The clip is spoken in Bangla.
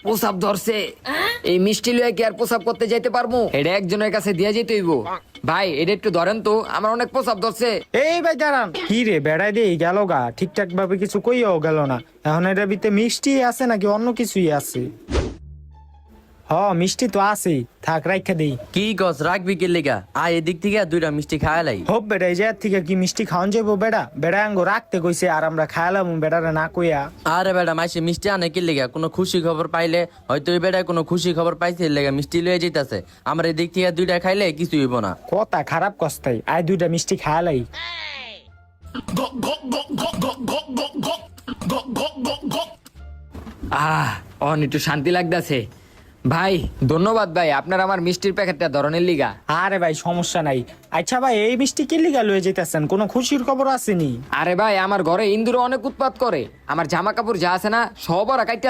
প্রসাব ধরছে। এই মিষ্টি লয়ে কি আর প্রসাব করতে যাইতে পারবো? এটা একজনের কাছে দিয়ে যেতে হইব। ভাই এটা একটু ধরেন তো, আমার অনেক প্রসাব ধরছে। এই ভাই দাঁড়ান, কি রে বেড়াই দিয়ে গেল গা, ঠিকঠাক ভাবে কিছু কইয়াও গেল না। এখন এটা ভিতরে মিষ্টি আছে নাকি অন্য কিছুই আছে? মিষ্টি তো আছেই, থাক রাইখা দেই। কি গছ রাখবি কে লেগা? আয় এদিক থেকে দুইটা মিষ্টি খায়ালাই। হোপ বেড়া, এই জায়গা থেকে কি মিষ্টি খাওয়ান যাবো? বেড়া বেড়া আঙ্গো রাখতে কইছে আর আমরা খায়ালাম বেড়ারে না কইয়া। আরে বেটা মাইসে মিষ্টি আনে কি লেগা? কোনো খুশি খবর পাইলে হয়তো ওই বেটায় কোনো খুশি খবর পাইছে লেগা মিষ্টি লয়ে যেতেছে। আমরা এদিক থেকে দুইটা খাইলে কিছু হইব না। কথা খারাপ কস্তাই, আয় দুইটা মিষ্টি খায়ালাই। অন একটু শান্তি লাগতেছে। ভাই ধন্যবাদ ভাই, আপনার আমার মিষ্টির প্যাকেটটা ধরনের লিগা। আরে ভাই সমস্যা নাই। আচ্ছা ভাই, এই মিষ্টি কি লিগা লয়ে যেতেছেন? কোনো খুশির খবর আসেনি? আরে ভাই আমার ঘরে ইন্দুর অনেক উৎপাত করে, আমার জামা কাপড় যা আছে না সব ওরা কাইটা